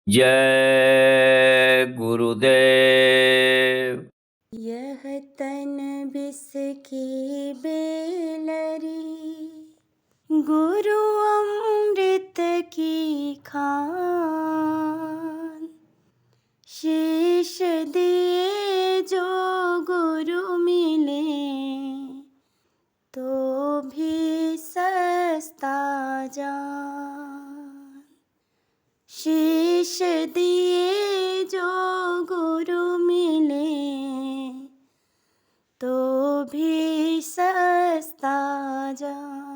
जय गुरुदेव। यह तन बिस की बेलरी, गुरु अमृत की खान। शीश दिए जो गुरु मिले, तो भी सस्ता जान। शीश दिए जो गुरु मिले, तो भी सस्ता जान।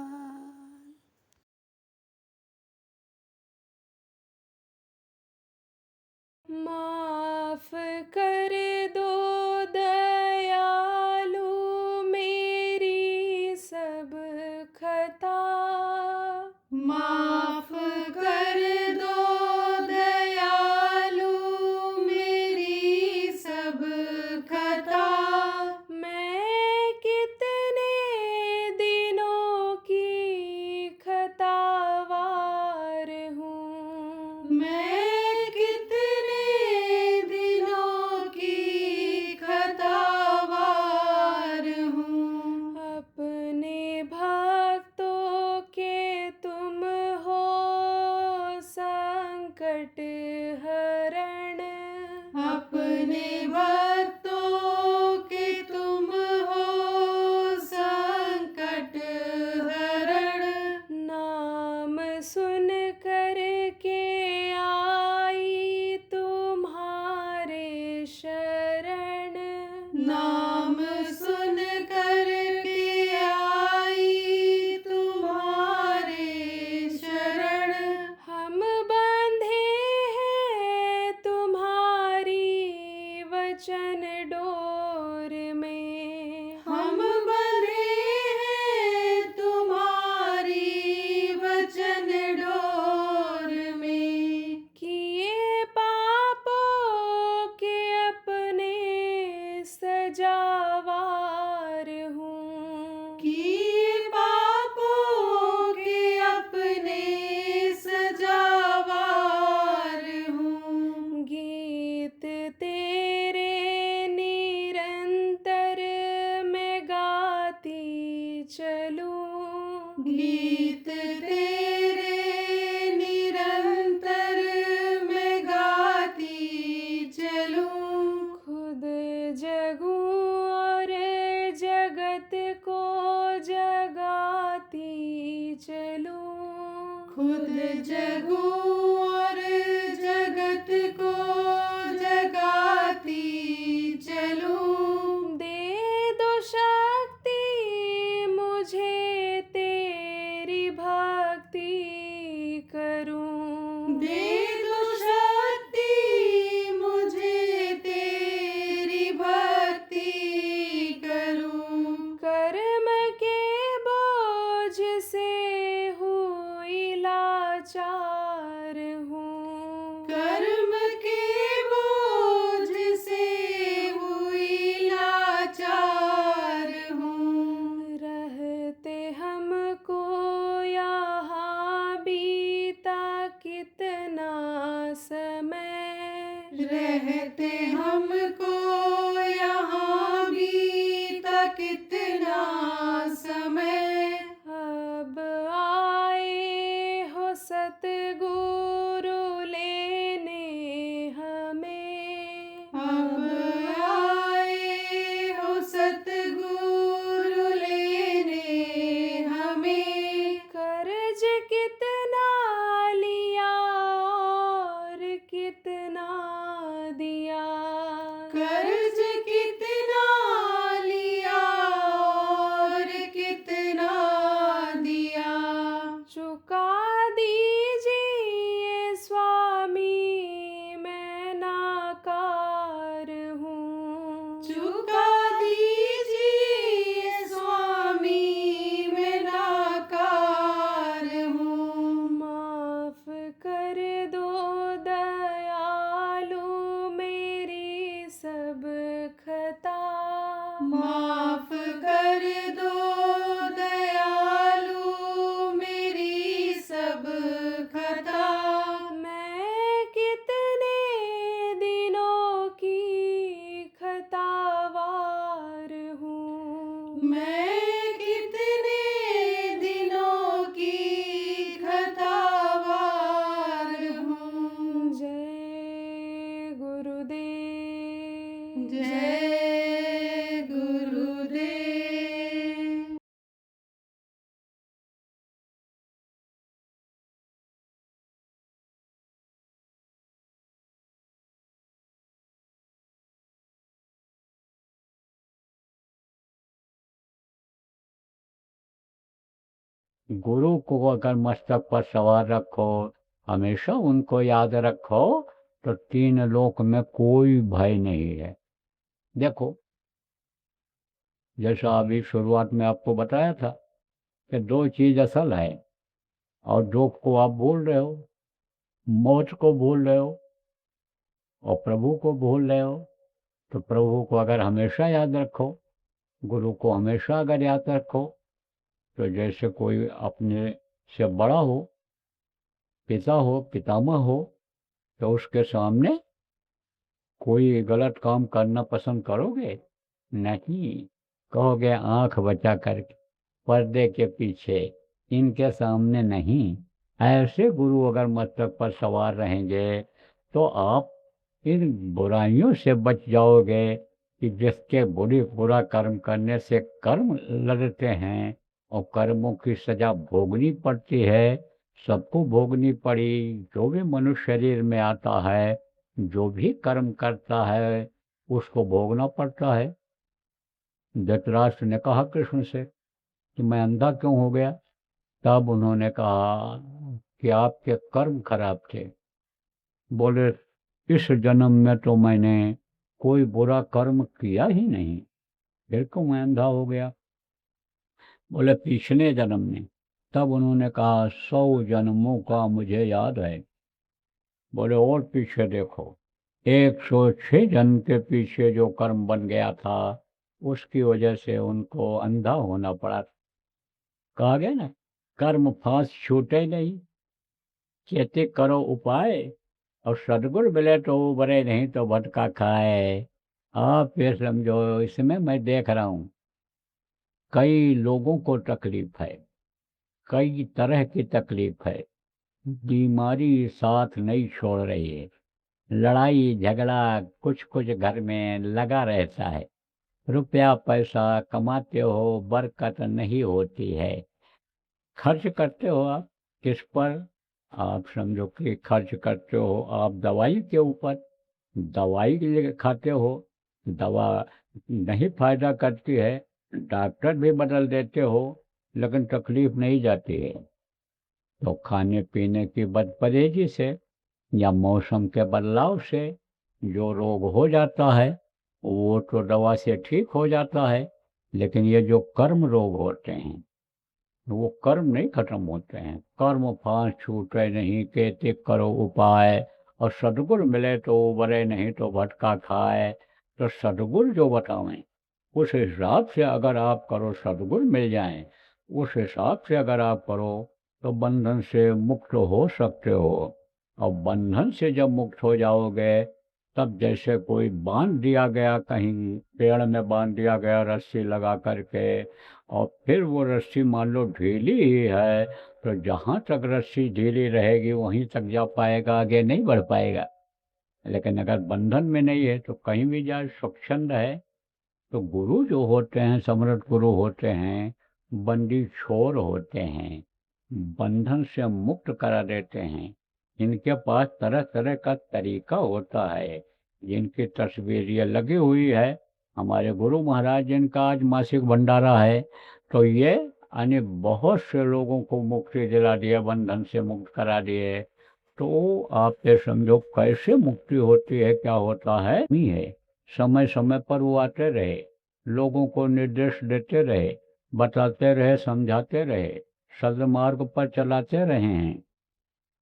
माफ कर दो दयालु मेरी सब खता, माफ कर दो दयालु मेरी सब खता। मैं कितने दिनों की खतावार हूँ, मैं कितने दिनों की खतावार हूँ। अपने भक्तों के तुम हो संकट हरण, अपने भक्तों के तुम हो संकट हरण। नाम सुन कर के आई तुम्हारे शरण, नाम सुन कर के आई तुम्हारे शरण। हम बंधे हैं तुम्हारी वचन डोर में, हम बंधे हैं तुम्हारी वचन डोर में। किए पापों के अपने सजावार हूँ, किए पापों के अपने सजावार हूँ। गीत तेरे निरंतर मैं गाती चलूं, गीत तेरे निरंतर मैं गाती चलूं। खुद जगूं और जगत को जगाती चलूं, खुद जगूं और जगत को जगाती चलूं। दे दो शक्ति मुझे तेरी भक्ति करूं, दे दो शक्ति मुझे तेरी भक्ति करूं। कर्म के बोझ से हुई लाचार हूँ, कर्म के बोझ से हुई लाचार हूँ। रहते हमको यहाँ बीता कितना समय, रहते हमको यहाँ बीता कितना समय। अब आए हो सतगुरु लेने हमें, अब आए हो सतगुरु लेने हमें। कर्ज कितना लिया और कितना दिया, कर्ज कितना लिया और कितना दिया। चुका दीजिए गुरु को अगर मस्तक पर सवार रखो, हमेशा उनको याद रखो, तो तीन लोक में कोई भय नहीं है। देखो, जैसा अभी शुरुआत में आपको बताया था कि दो चीज असल है, और दो को आप भूल रहे हो। मौत को भूल रहे हो और प्रभु को भूल रहे हो। तो प्रभु को अगर हमेशा याद रखो, गुरु को हमेशा अगर याद रखो, तो जैसे कोई अपने से बड़ा हो, पिता हो, पितामह हो, तो उसके सामने कोई गलत काम करना पसंद करोगे? नहीं, कहोगे आंख बचा करके, पर्दे के पीछे, इनके सामने नहीं। ऐसे गुरु अगर मस्तक पर सवार रहेंगे, तो आप इन बुराइयों से बच जाओगे कि जिसके बुरा कर्म करने से कर्म लड़ते हैं और कर्मों की सजा भोगनी पड़ती है। सबको भोगनी पड़ी। जो भी मनुष्य शरीर में आता है, जो भी कर्म करता है, उसको भोगना पड़ता है। धृतराष्ट्र ने कहा कृष्ण से कि मैं अंधा क्यों हो गया? तब उन्होंने कहा कि आपके कर्म खराब थे। बोले, इस जन्म में तो मैंने कोई बुरा कर्म किया ही नहीं, फिर क्यों मैं अंधा हो गया? बोले, पिछले जन्म में। तब उन्होंने कहा, 100 जन्मों का मुझे याद है। बोले, और पीछे देखो। 106 जन्म के पीछे जो कर्म बन गया था, उसकी वजह से उनको अंधा होना पड़ा। कहा गया ना, कर्म फांस छूटे नहीं, खेती करो उपाय, और सदगुरु मिले तो उबरे, नहीं तो भटका खाए। आप ये समझो, इसमें मैं देख रहा हूँ कई लोगों को तकलीफ है, कई तरह की तकलीफ है। बीमारी साथ नहीं छोड़ रही है, लड़ाई झगड़ा कुछ कुछ घर में लगा रहता है। रुपया पैसा कमाते हो, बरकत नहीं होती है। खर्च करते हो आप किस पर? आप समझो कि खर्च करते हो आप दवाई के ऊपर। दवाई के लिए खाते हो, दवा नहीं फायदा करती है, डॉक्टर भी बदल देते हो, लेकिन तकलीफ नहीं जाती है। तो खाने पीने की बदपरहेजी से या मौसम के बदलाव से जो रोग हो जाता है, वो तो दवा से ठीक हो जाता है। लेकिन ये जो कर्म रोग होते हैं, वो कर्म नहीं खत्म होते हैं। कर्म फांस छूटे नहीं, कहते करो उपाय, और सदगुरु मिले तो उबरे, नहीं तो भटका खाए। तो सदगुरु जो बतावें, उस हिसाब से अगर आप करो, सदगुरु मिल जाएं, उस हिसाब से अगर आप करो, तो बंधन से मुक्त हो सकते हो। और बंधन से जब मुक्त हो जाओगे, तब जैसे कोई बांध दिया गया, कहीं पेड़ में बांध दिया गया रस्सी लगा करके, और फिर वो रस्सी मान लो ढीली ही है, तो जहाँ तक रस्सी ढीली रहेगी वहीं तक जा पाएगा, आगे नहीं बढ़ पाएगा। लेकिन अगर बंधन में नहीं है तो कहीं भी जाए स्वच्छंद है। तो गुरु जो होते हैं, समर्थ गुरु होते हैं, बंदी छोर होते हैं, बंधन से मुक्त करा देते हैं। इनके पास तरह तरह का तरीका होता है। जिनकी तस्वीर ये लगी हुई है, हमारे गुरु महाराज जिनका आज मासिक भंडारा है, तो ये यानी बहुत से लोगों को मुक्ति दिला दिया, बंधन से मुक्त करा दिए। तो आप ये समझो कैसे मुक्ति होती है, क्या होता है। नहीं है, समय समय पर वो आते रहे, लोगों को निर्देश देते रहे, बताते रहे, समझाते रहे, सदमार्ग पर चलाते रहे हैं।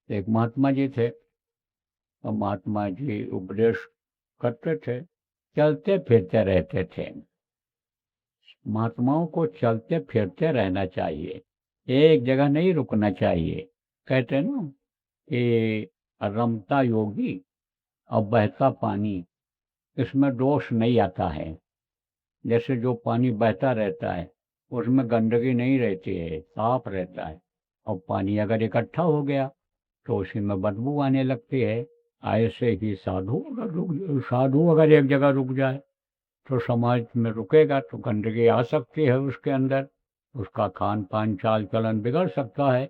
एक महात्मा जी थे, और महात्मा जी उपदेश करते थे, चलते फिरते रहते थे। महात्माओं को चलते फिरते रहना चाहिए, एक जगह नहीं रुकना चाहिए। कहते हैं ना कि रमता योगी और बहता पानी, इसमें दोष नहीं आता है। जैसे जो पानी बहता रहता है, उसमें गंदगी नहीं रहती है, साफ रहता है। और पानी अगर इकट्ठा हो गया, तो उसी में बदबू आने लगती है। ऐसे ही साधु अगर एक जगह रुक जाए, तो समाज में रुकेगा तो गंदगी आ सकती है उसके अंदर, उसका खान पान चाल चलन बिगड़ सकता है,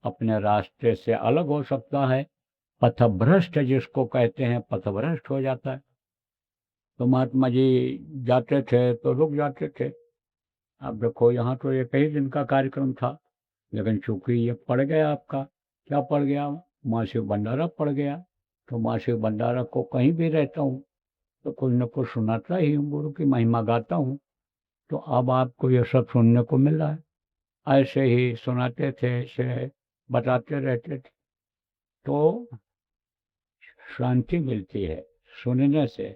अपने रास्ते से अलग हो सकता है। पथभ्रष्ट जिसको कहते हैं, पथभ्रष्ट हो जाता है। तो महात्मा जी जाते थे तो रुक जाते थे। अब देखो, यहाँ तो एक ही दिन का कार्यक्रम था, लेकिन चूंकि ये पड़ गया आपका, क्या पड़ गया, मासिक भंडारा पड़ गया, तो मासिक भंडारा को कहीं भी रहता हूँ तो कुछ न कुछ सुनाता ही हूँ, गुरु की महिमा गाता हूँ। तो अब आपको ये सब सुनने को मिल रहा है। ऐसे ही सुनाते थे, ऐसे बताते रहते थे, तो शांति मिलती है सुनने से।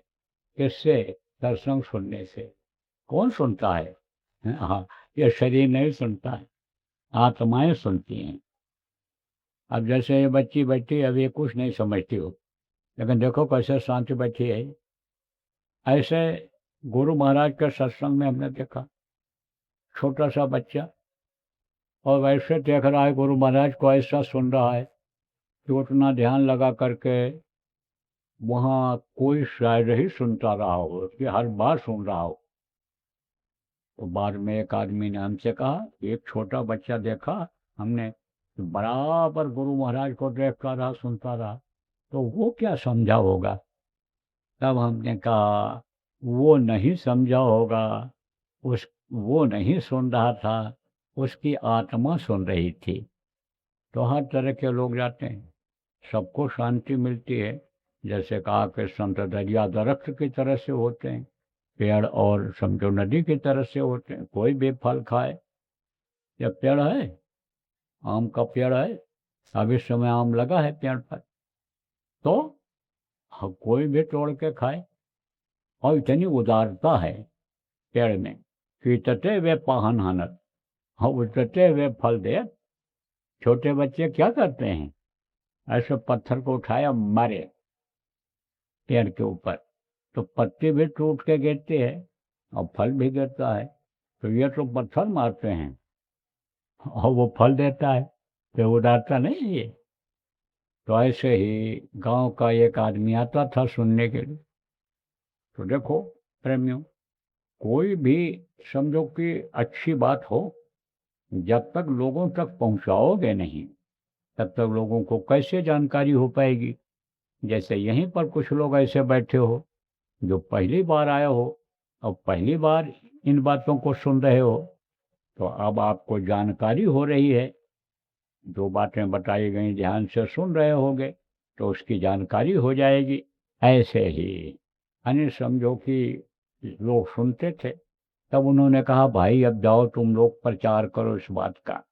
किससे? सत्संग सुनने से। कौन सुनता है? हाँ, ये शरीर नहीं सुनता है, आत्माएं सुनती हैं। अब जैसे ये बच्ची बैठी, अब ये कुछ नहीं समझती हो, लेकिन देखो कैसे शांति बैठी है। ऐसे गुरु महाराज के सत्संग में हमने देखा, छोटा सा बच्चा, और वैसे देख रहा है गुरु महाराज को, ऐसा सुन रहा है कि उतना ध्यान लगा करके वहाँ कोई शायद ही सुनता रहा हो, कि हर बार सुन रहा हो। तो बाद में एक आदमी ने हमसे कहा, एक छोटा बच्चा देखा हमने, बराबर गुरु महाराज को देखता रहा, सुनता रहा, तो वो क्या समझा होगा। तब हमने कहा, वो नहीं समझा होगा, वो नहीं सुन रहा था, उसकी आत्मा सुन रही थी। तो हर तरह के लोग जाते हैं, सबको शांति मिलती है। जैसे कहा कि संत दरिया दरख्त की तरह से होते हैं, पेड़ और समझो नदी की तरह से होते हैं। कोई भी फल खाए, या पेड़ है, आम का पेड़ है, अब इस समय आम लगा है पेड़ पर, तो कोई भी तोड़ के खाए। और इतनी उदारता है पेड़ में, पीतते वे पाहन हनत, हाँ उतरते हुए फल दे। छोटे बच्चे क्या करते हैं, ऐसे पत्थर को उठाया, मारे पेड़ के ऊपर, तो पत्ते भी टूट के गिरते हैं और फल भी गिरता है। तो ये तो पत्थर मारते हैं और वो फल देता है, तो उदारता नहीं है ये। तो ऐसे ही गांव का एक आदमी आता था सुनने के लिए। तो देखो प्रेमियों, कोई भी समझो कि अच्छी बात हो, जब तक लोगों तक पहुंचाओगे नहीं, तब तक लोगों को कैसे जानकारी हो पाएगी। जैसे यहीं पर कुछ लोग ऐसे बैठे हो जो पहली बार आए हो और पहली बार इन बातों को सुन रहे हो, तो अब आपको जानकारी हो रही है, जो बातें बताई गई ध्यान से सुन रहे होगे तो उसकी जानकारी हो जाएगी। ऐसे ही अन्य समझो कि लोग सुनते थे, तब उन्होंने कहा, भाई अब जाओ तुम लोग प्रचार करो इस बात का,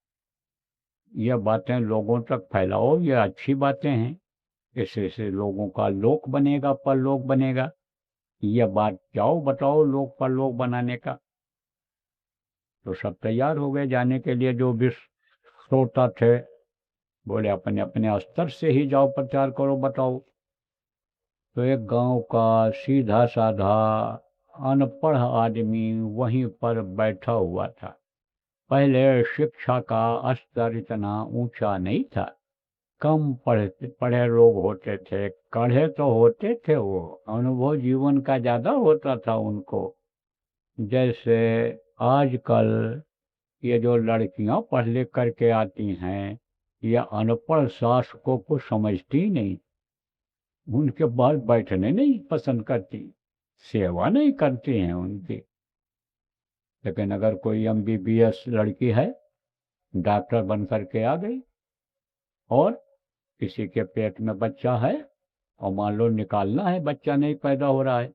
ये बातें लोगों तक फैलाओ, ये अच्छी बातें हैं, इससे से लोगों का लोक बनेगा, परलोक बनेगा। ये बात जाओ बताओ लोक परलोक बनाने का। तो सब तैयार हो गए जाने के लिए, जो भी श्रोता थे बोले अपने अपने स्तर से ही जाओ प्रचार करो, बताओ। तो एक गांव का सीधा साधा अनपढ़ आदमी वहीं पर बैठा हुआ था। पहले शिक्षा का स्तर इतना ऊंचा नहीं था, कम पढ़े पढ़े लोग होते थे, कढ़े तो होते थे, वो अनुभव जीवन का ज़्यादा होता था उनको। जैसे आजकल ये जो लड़कियां पढ़ लिख करके आती हैं, ये अनपढ़ सास को कुछ समझती ही नहीं, उनके पास बैठने नहीं पसंद करती, सेवा नहीं करती हैं उनकी। लेकिन अगर कोई MBBS लड़की है, डॉक्टर बन करके आ गई, और किसी के पेट में बच्चा है और मान लो निकालना है, बच्चा नहीं पैदा हो रहा है,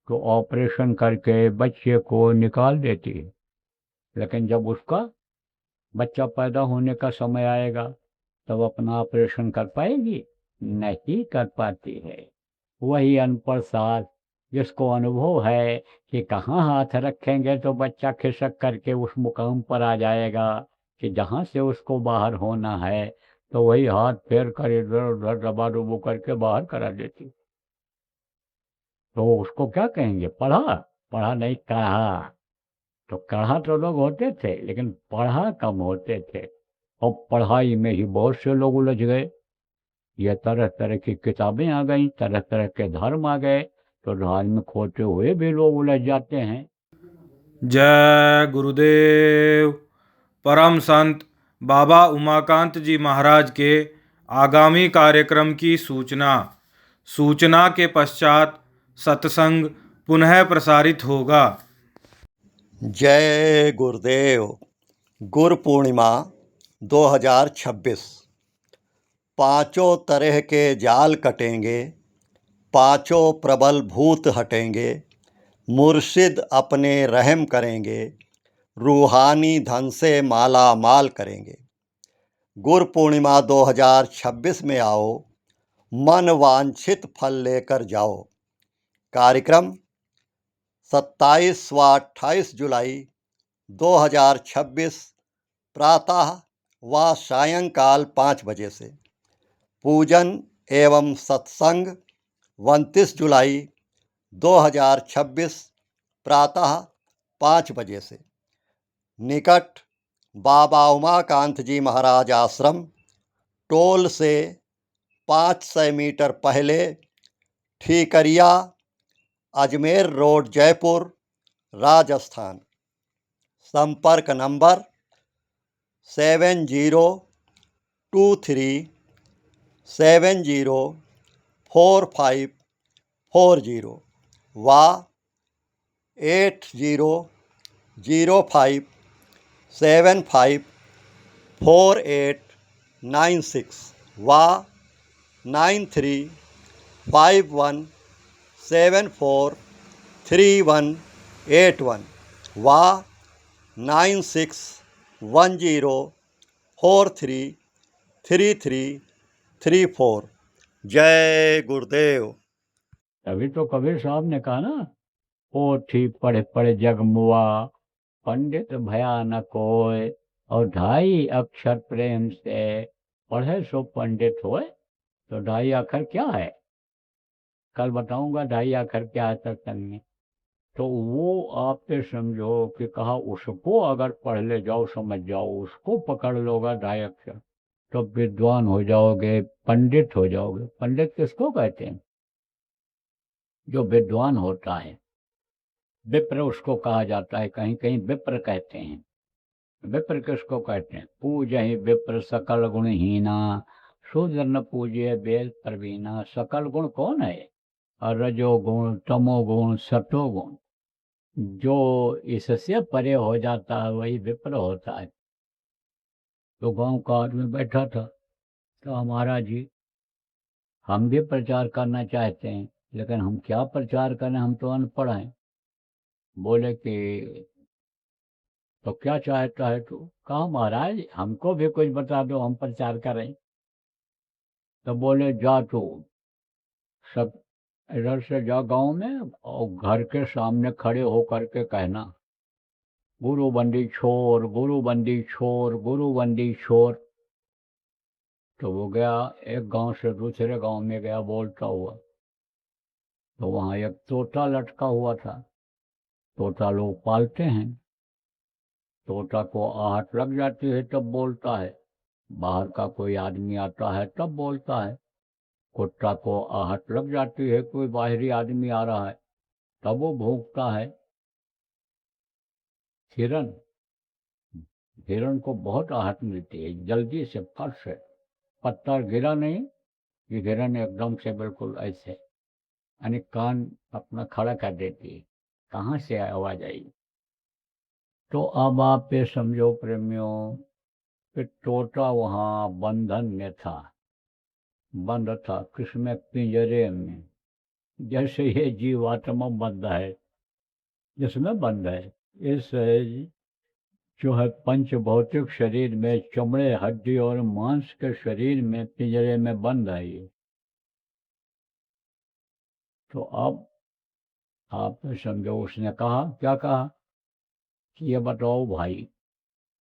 तो ऑपरेशन करके बच्चे को निकाल देती है। लेकिन जब उसका बच्चा पैदा होने का समय आएगा, तब अपना ऑपरेशन कर पाएगी? नहीं कर पाती है। वही अनपढ़ सास, जिसको अनुभव है कि कहाँ हाथ रखेंगे तो बच्चा खिसक करके उस मुकाम पर आ जाएगा कि जहाँ से उसको बाहर होना है, तो वही हाथ फेर कर इधर उधर दबा डुबो करके बाहर करा देती। तो उसको क्या कहेंगे, पढ़ा? पढ़ा नहीं, कढ़ा। तो कढ़ा तो लोग होते थे, लेकिन पढ़ा कम होते थे, और पढ़ाई में ही बहुत से लोग उलझ गए। ये तरह तरह की किताबें आ गई, तरह तरह के धर्म आ गए, तो धार्मिक होते हुए भी लोग उलझ जाते हैं। जय गुरुदेव। परम संत बाबा उमाकांत जी महाराज के आगामी कार्यक्रम की सूचना के पश्चात सत्संग पुनः प्रसारित होगा। जय गुरुदेव। गुरु पूर्णिमा 2026। पांचों तरह के जाल कटेंगे, पांचों प्रबल भूत हटेंगे, मुर्शिद अपने रहम करेंगे, रूहानी धन से माला माल करेंगे। गुरु पूर्णिमा 2026 में आओ, मन वांछित फल लेकर जाओ। कार्यक्रम 27 व 28 जुलाई 2026 प्रातः व सायंकाल 5 बजे से। पूजन एवं सत्संग 29 जुलाई 2026 प्रातः 5 बजे से। निकट बाबा उमाकांत जी महाराज आश्रम, टोल से 500 मीटर पहले, ठीकरिया, अजमेर रोड, जयपुर, राजस्थान। संपर्क नंबर 7023704540 व 8005754896 व 9351743181 व 9610433334। जय गुरुदेव। तभी तो कबीर साहब ने कहा ना, पोथी पढ़े पढ़े जग मुआ, पंडित भया न कोय, और 2.5 अक्षर प्रेम से पढ़े सो पंडित होए। तो 2.5 अक्षर क्या है, कल बताऊंगा 2.5 अक्षर क्या है सत्संग में। तो वो आप पे समझो कि कहा उसको अगर पढ़ ले जाओ, समझ जाओ, उसको पकड़ लोगा 2.5 अक्षर, तो विद्वान हो जाओगे, पंडित हो जाओगे। पंडित किसको कहते हैं? जो विद्वान होता है। विप्र उसको कहा जाता है, कहीं कहीं विप्र कहते हैं। विप्र किसको कहते हैं? पूजहि विप्र सकल गुणहीना, शूद्र न पूज्य वेद प्रवीणा। सकल गुण कौन है? रजोगुण, तमोगुण, सतोगुण। जो इससे परे हो जाता है वही विप्र होता है। तो गांव का आदमी बैठा था, तो महाराज जी हम भी प्रचार करना चाहते हैं, लेकिन हम क्या प्रचार करें, हम तो अनपढ़ हैं। बोले कि तो क्या चाहता है तू? कहा महाराज हमको भी कुछ बता दो, हम प्रचार करें। तो बोले जा तू सब इधर से जा गांव में, और घर के सामने खड़े होकर के कहना, गुरु बंदी छोर, गुरु बंदी छोर, गुरु बंदी छोर। तो वो गया, एक गांव से दूसरे गांव में गया बोलता हुआ। तो वहाँ एक तोता लटका हुआ था। तोता लोग पालते हैं। तोता को आहट लग जाती है तब बोलता है, बाहर का कोई आदमी आता है तब बोलता है। कुत्ता को आहट लग जाती है, कोई बाहरी आदमी आ रहा है तब वो भौंकता है। हिरन, हिरन को बहुत आहट मिलती है, जल्दी से फट से, पत्थर गिरा नहीं कि हिरन एकदम से बिल्कुल ऐसे यानी कान अपना खड़ा कर देती है, कहाँ से आवाज आई। तो अब आप ये समझो प्रेमियों कि तोता वहाँ बंधन में था, बंद था। किसमें? पिंजरे में। जैसे ये जीवात्मा बंद है, जिसमें बंद है, इस जो है पंच भौतिक शरीर में, चमड़े हड्डी और मांस के शरीर में, पिंजरे में बंद है ये। तो अब आप समझो उसने कहा, क्या कहा कि ये बताओ भाई,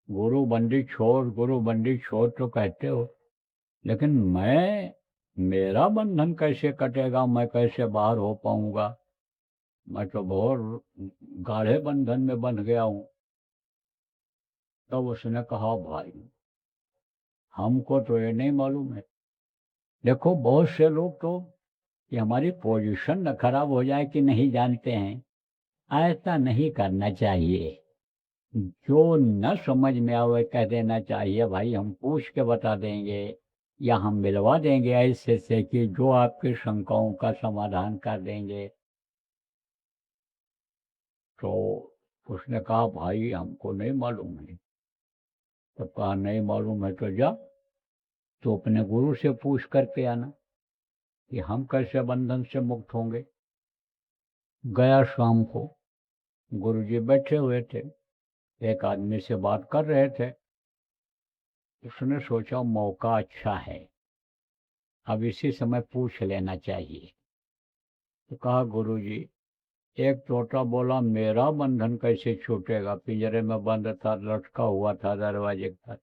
गुरु बंदी छोड़, गुरु बंदी छोड़ तो कहते हो, लेकिन मेरा बंधन कैसे कटेगा, मैं कैसे बाहर हो पाऊंगा? मैं तो बहुत गाढ़े बंधन में बंध गया हूं। तब उसने कहा, भाई हमको तो ये नहीं मालूम है। देखो बहुत से लोग तो कि हमारी पोजीशन न खराब हो जाए कि नहीं जानते हैं, ऐसा नहीं करना चाहिए। जो न समझ में आवे कह देना चाहिए, भाई हम पूछ के बता देंगे या हम मिलवा देंगे ऐसे से कि जो आपकी शंकाओं का समाधान कर देंगे। तो उसने कहा, भाई हमको नहीं मालूम है। तो कहा नहीं मालूम है तो जा, तो अपने गुरु से पूछ करके आना कि हम कैसे बंधन से मुक्त होंगे। गया शाम को, गुरुजी बैठे हुए थे, एक आदमी से बात कर रहे थे। उसने सोचा मौका अच्छा है, अब इसी समय पूछ लेना चाहिए। तो कहा गुरुजी, एक तोता बोला मेरा बंधन कैसे छूटेगा, पिंजरे में बंद था, लटका हुआ था दरवाजे पर।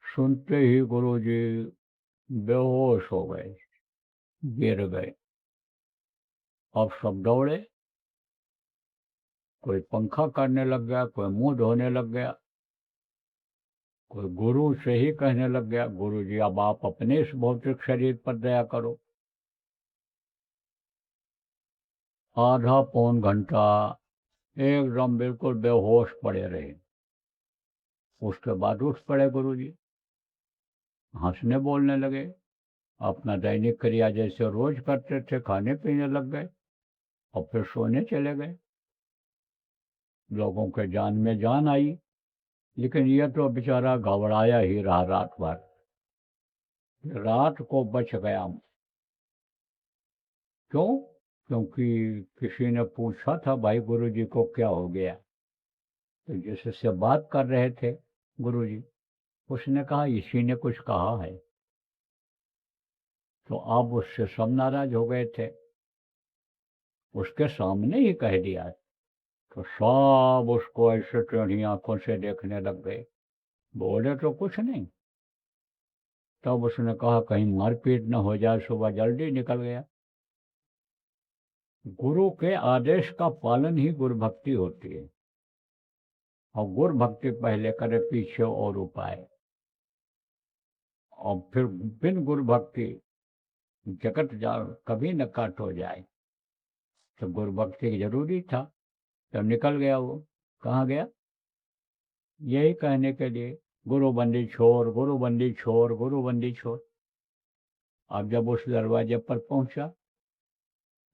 सुनते ही गुरुजी बेहोश हो गए, गिर गए। अब सब दौड़े, कोई पंखा करने लग गया, कोई मुंह धोने लग गया, कोई गुरु से ही कहने लग गया गुरुजी अब आप अपने इस भौतिक शरीर पर दया करो। आधा पौन घंटा एकदम बिल्कुल बेहोश पड़े रहे। उसके बाद उठ पड़े गुरुजी, हंसने बोलने लगे, अपना दैनिक क्रिया जैसे रोज करते थे, खाने पीने लग गए और फिर सोने चले गए। लोगों के जान में जान आई, लेकिन यह तो बेचारा घबराया ही रहा रात भर। रात को बच गया। क्यों? क्योंकि किसी ने पूछा था भाई गुरुजी को क्या हो गया। तो जिससे बात कर रहे थे गुरुजी, उसने कहा इसी ने कुछ कहा है। तो अब उससे सब नाराज हो गए थे, उसके सामने ही कह दिया। तो सब उसको ऐसे टेढ़ी आंखों से देखने लग गए, बोले तो कुछ नहीं। तब उसने कहा कहीं मारपीट न हो जाए, सुबह जल्दी निकल गया। गुरु के आदेश का पालन ही गुरु भक्ति होती है, और गुरु भक्ति पहले करे पीछे और उपाय। और फिर बिन गुरु भक्ति जगत जा कभी न काट हो जाए। तो गुरु भक्ति जरूरी था। तो निकल गया वो। कहाँ गया? यही कहने के लिए गुरु बंदी छोड़, गुरु बंदी छोड़, गुरु बंदी छोड़। अब जब उस दरवाजे पर पहुंचा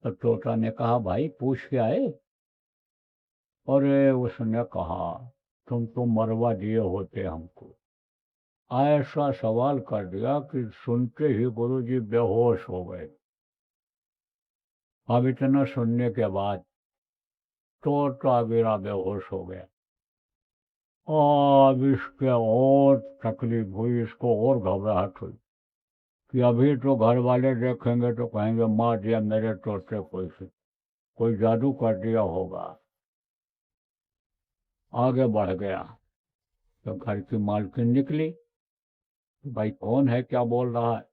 तो तोता ने कहा भाई पूछ के आए? अरे उसने कहा तुम तो मरवा दिए होते हमको। ऐसा सवाल कर दिया कि सुनते ही गुरुजी बेहोश हो गए। अब इतना सुनने के बाद तोता गिरा, बेहोश हो गया। अब इसके और तकलीफ हुई, इसको और घबराहट हुई कि अभी तो घर वाले देखेंगे तो कहेंगे मार दिया मेरे तोते को, से कोई जादू कर दिया होगा। आगे बढ़ गया तो घर की मालकिन निकली, भाई कौन है, क्या बोल रहा है?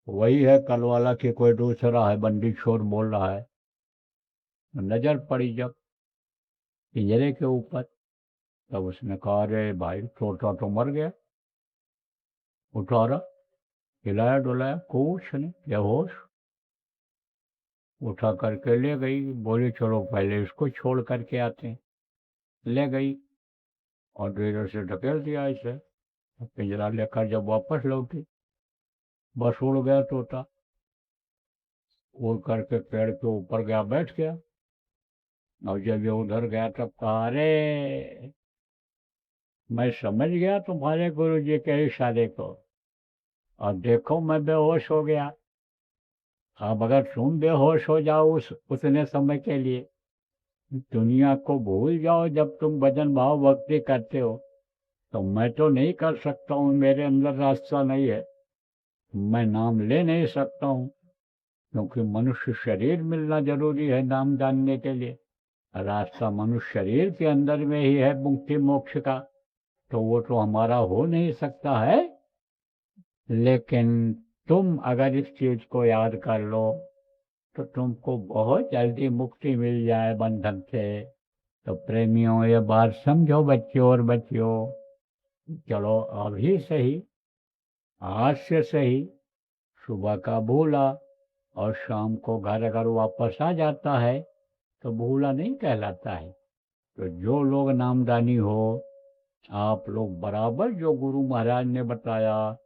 वही है कल वाला कि कोई दूसरा है, बंदी छोर बोल रहा है। नजर पड़ी जब पिंजरे के ऊपर, तब उसने कहा अरे भाई तोता तो मर गया। उठारा, हिलाया डुलाया, कुछ नहीं, बेहोश। उठा करके ले गई, बोले चलो पहले इसको छोड़ करके आते हैं। ले गई और ड्रेजर से ढकेल दिया इसे। पिंजरा लेकर जब वापस लौटी, बस उड़ गया तोता। उड़ करके पेड़ के ऊपर गया, बैठ गया। और जब ये उधर गया तब कहा अरे मैं समझ गया तुम्हारे गुरुजी के इशारे को, और देखो मैं बेहोश हो गया। अब अगर तुम बेहोश हो जाओ उतने समय के लिए, दुनिया को भूल जाओ, जब तुम भजन भाव भक्ति करते हो, तो मैं तो नहीं कर सकता हूँ, मेरे अंदर रास्ता नहीं है, मैं नाम ले नहीं सकता हूँ, क्योंकि मनुष्य शरीर मिलना जरूरी है नाम जानने के लिए। रास्ता मनुष्य शरीर के अंदर में ही है मुक्ति मोक्ष का, तो वो तो हमारा हो नहीं सकता है। लेकिन तुम अगर इस चीज को याद कर लो तो तुमको बहुत जल्दी मुक्ति मिल जाए बंधन से। तो प्रेमियों ये बात समझो बच्चों और बच्चियों, चलो अभी सही, आज से सही, सुबह का भूला और शाम को घर अगर वापस आ जाता है तो भूला नहीं कहलाता है। तो जो लोग नामदानी हो, आप लोग बराबर जो गुरु महाराज ने बताया,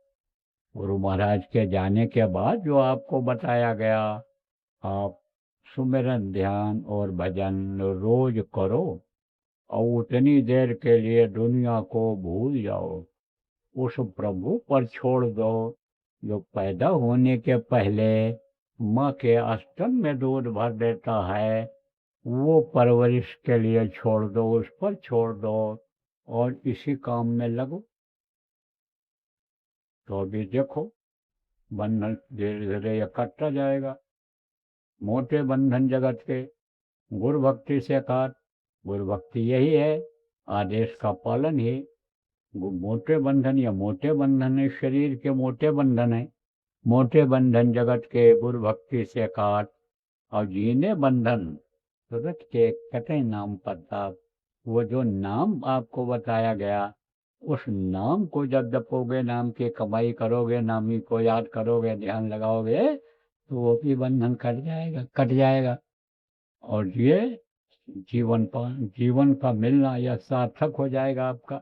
गुरु महाराज के जाने के बाद जो आपको बताया गया, आप सुमिरन ध्यान और भजन रोज करो। और उतनी देर के लिए दुनिया को भूल जाओ, उस प्रभु पर छोड़ दो जो पैदा होने के पहले माँ के स्तन में दूध भर देता है। वो परवरिश के लिए छोड़ दो, उस पर छोड़ दो और इसी काम में लगो। तो अभी देखो बंधन धीरे धीरे ये कटता जाएगा। मोटे बंधन जगत के गुरु भक्ति से काट। गुरु भक्ति यही है, आदेश का पालन ही। मोटे बंधन या मोटे बंधन है, शरीर के मोटे बंधन है। मोटे बंधन जगत के गुरु भक्ति से काट, और जीने बंधन सूरत के कटे नाम प्रताप। वो जो नाम आपको बताया गया, उस नाम को जब जपोगे, नाम की कमाई करोगे, नामी को याद करोगे, ध्यान लगाओगे, तो वो भी बंधन कट जाएगा। और ये जीवन का मिलना यह सार्थक हो जाएगा आपका।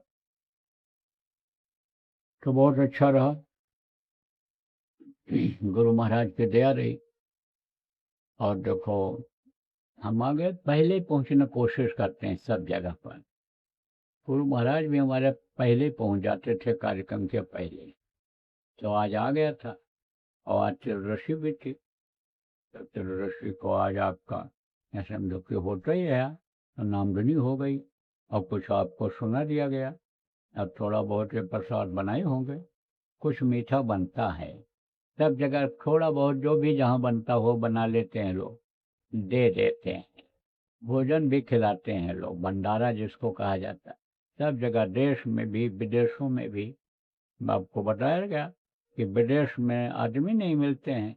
तो बहुत अच्छा रहा, गुरु महाराज की दया रही। और देखो हम आगे पहले पहुंचने की कोशिश करते हैं सब जगह पर। गुरु महाराज भी हमारे पहले पहुंच जाते थे, कार्यक्रम के पहले। तो आज आ गया था, और आज त्रिदर्शी भी थी। तो त्रिदर्शी को आज आपका ऐसे समझो कि होता ही है, तो नामधनी हो गई। और कुछ आपको सुना दिया गया। अब थोड़ा बहुत ये प्रसाद बनाए होंगे, कुछ मीठा बनता है सब जगह, थोड़ा बहुत जो भी जहाँ बनता हो बना लेते हैं लोग, दे देते हैं। भोजन भी खिलाते हैं लोग, भंडारा जिसको कहा जाता है। सब जगह, देश में भी विदेशों में भी। आपको बताया गया कि विदेश में आदमी नहीं मिलते हैं,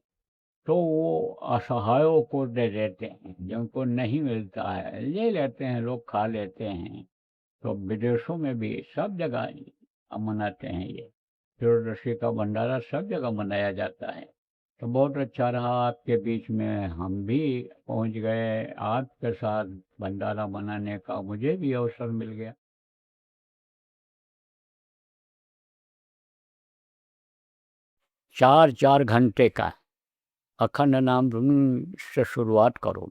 तो वो असहायों को दे देते हैं। जिनको नहीं मिलता है ले लेते हैं लोग, खा लेते हैं। तो विदेशों में भी सब जगह मनाते हैं ये त्रिदर्शी का भंडारा, सब जगह मनाया जाता है। तो बहुत अच्छा रहा आपके बीच में, हम भी पहुंच गए आपके साथ भंडारा मनाने का, मुझे भी अवसर मिल गया। चार घंटे का अखंड नाम धुन से शुरुआत करो।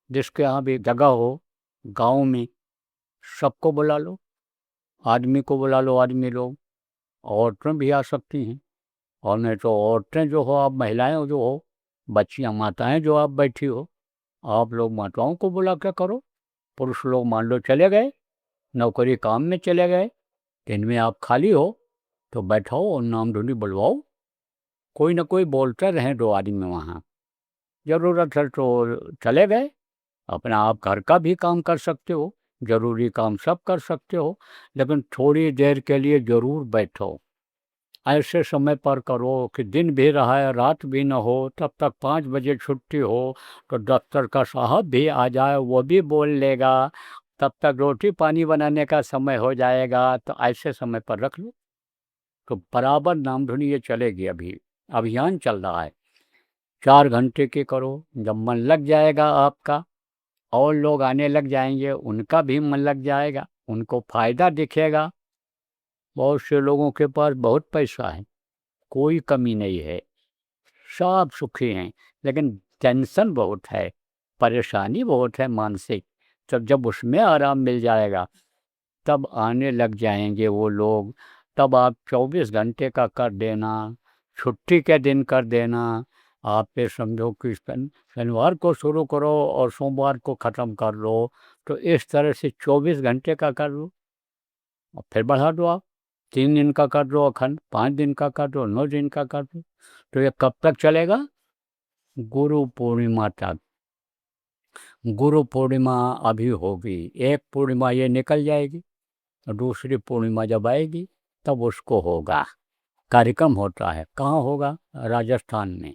जिसके यहाँ भी जगह हो, गांव में सबको बुला लो, आदमी को बुला लो, आदमी लोग, औरतें भी आ सकती हैं। और नहीं तो औरतें जो हो, आप महिलाएं जो हो, बच्चियां माताएं जो आप बैठी हो, आप लोग माताओं को बुला के करो। पुरुष लोग मान लो चले गए, नौकरी काम में चले गए, दिन में आप खाली हो तो बैठाओ और नाम धुनी बुलवाओ। कोई ना कोई बोलते रहें, दो आदमी वहाँ। ज़रूरत है तो चले गए, अपना आप घर का भी काम कर सकते हो, ज़रूरी काम सब कर सकते हो, लेकिन थोड़ी देर के लिए ज़रूर बैठो। ऐसे समय पर करो कि दिन भी रहा है, रात भी न हो, तब तक 5 बजे छुट्टी हो तो दफ्तर का साहब भी आ जाए, वो भी बोल लेगा, तब तक रोटी पानी बनाने का समय हो जाएगा। तो ऐसे समय पर रख लो, तो बराबर नाम धुनी ये चलेगी। अभी अभियान चल रहा है, 4 घंटे की करो। जब मन लग जाएगा आपका, और लोग आने लग जाएंगे, उनका भी मन लग जाएगा, उनको फ़ायदा दिखेगा। बहुत से लोगों के पास बहुत पैसा है, कोई कमी नहीं है, सब सुखी हैं, लेकिन टेंशन बहुत है, परेशानी बहुत है मानसिक। तब जब उसमें आराम मिल जाएगा, तब आने लग जाएंगे वो लोग। तब आप 24 घंटे का कर देना, छुट्टी के दिन कर देना। आप पे समझो कि शनिवार को शुरू करो और सोमवार को ख़त्म कर लो, तो इस तरह से 24 घंटे का कर लो, और फिर बढ़ा दो आप, 3 दिन का कर दो अखंड, 5 दिन का कर दो, 9 दिन का कर दो। तो ये कब तक चलेगा? गुरु पूर्णिमा तक। गुरु पूर्णिमा अभी होगी, एक पूर्णिमा ये निकल जाएगी, दूसरी पूर्णिमा जब आएगी तब उसको होगा। कार्यक्रम होता है, कहाँ होगा? राजस्थान में।